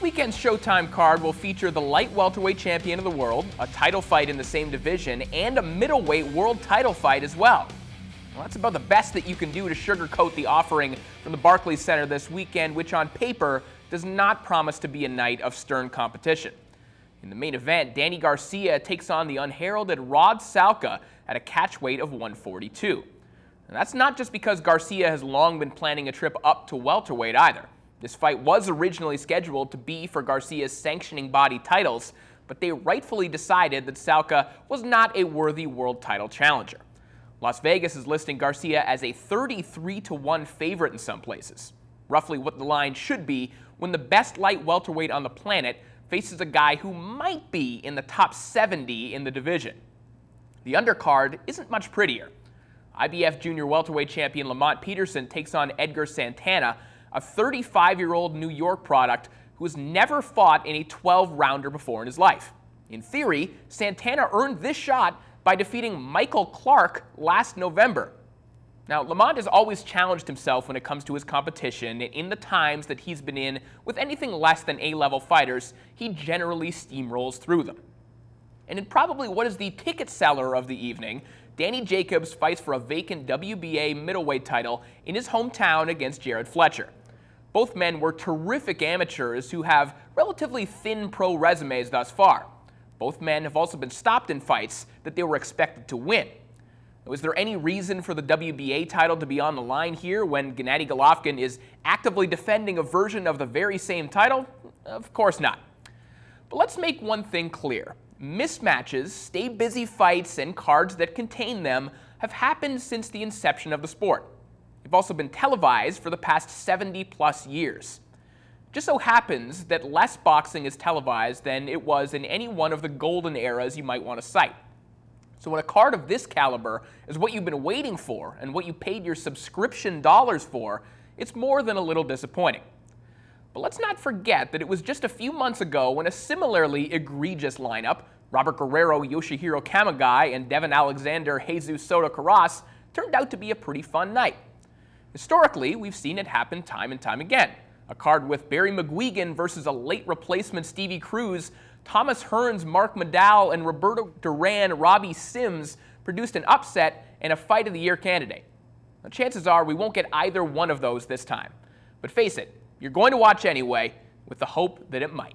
This weekend's Showtime card will feature the light welterweight champion of the world, a title fight in the same division, and a middleweight world title fight as well. Well, that's about the best that you can do to sugarcoat the offering from the Barclays Center this weekend, which on paper does not promise to be a night of stern competition. In the main event, Danny Garcia takes on the unheralded Salka at a catchweight of 142. And that's not just because Garcia has long been planning a trip up to welterweight either. This fight was originally scheduled to be for Garcia's sanctioning body titles, but they rightfully decided that Salka was not a worthy world title challenger. Las Vegas is listing Garcia as a 33-1 favorite in some places, roughly what the line should be when the best light welterweight on the planet faces a guy who might be in the top 70 in the division. The undercard isn't much prettier. IBF junior welterweight champion Lamont Peterson takes on Edgar Santana, a 35-year-old New York product who has never fought in a 12-rounder before in his life. In theory, Santana earned this shot by defeating Michael Clark last November. Now, Lamont has always challenged himself when it comes to his competition, and in the times that he's been in with anything less than A-level fighters, he generally steamrolls through them. And in probably what is the ticket seller of the evening, Danny Jacobs fights for a vacant WBA middleweight title in his hometown against Jared Fletcher. Both men were terrific amateurs who have relatively thin pro resumes thus far. Both men have also been stopped in fights that they were expected to win. Was there any reason for the WBA title to be on the line here when Gennady Golovkin is actively defending a version of the very same title? Of course not. But let's make one thing clear. Mismatches, stay busy fights, and cards that contain them have happened since the inception of the sport. They've also been televised for the past 70-plus years. It just so happens that less boxing is televised than it was in any one of the golden eras you might want to cite. So when a card of this caliber is what you've been waiting for and what you paid your subscription dollars for, it's more than a little disappointing. But let's not forget that it was just a few months ago when a similarly egregious lineup, Robert Guerrero, Yoshihiro Kamagai, and Devin Alexander, Jesus Soto Karass, turned out to be a pretty fun night. Historically, we've seen it happen time and time again. A card with Barry McGuigan versus a late replacement Stevie Cruz, Thomas Hearns, Mark Madal, and Roberto Duran, Robbie Sims produced an upset and a Fight of the Year candidate. Now, chances are we won't get either one of those this time. But face it, you're going to watch anyway, with the hope that it might.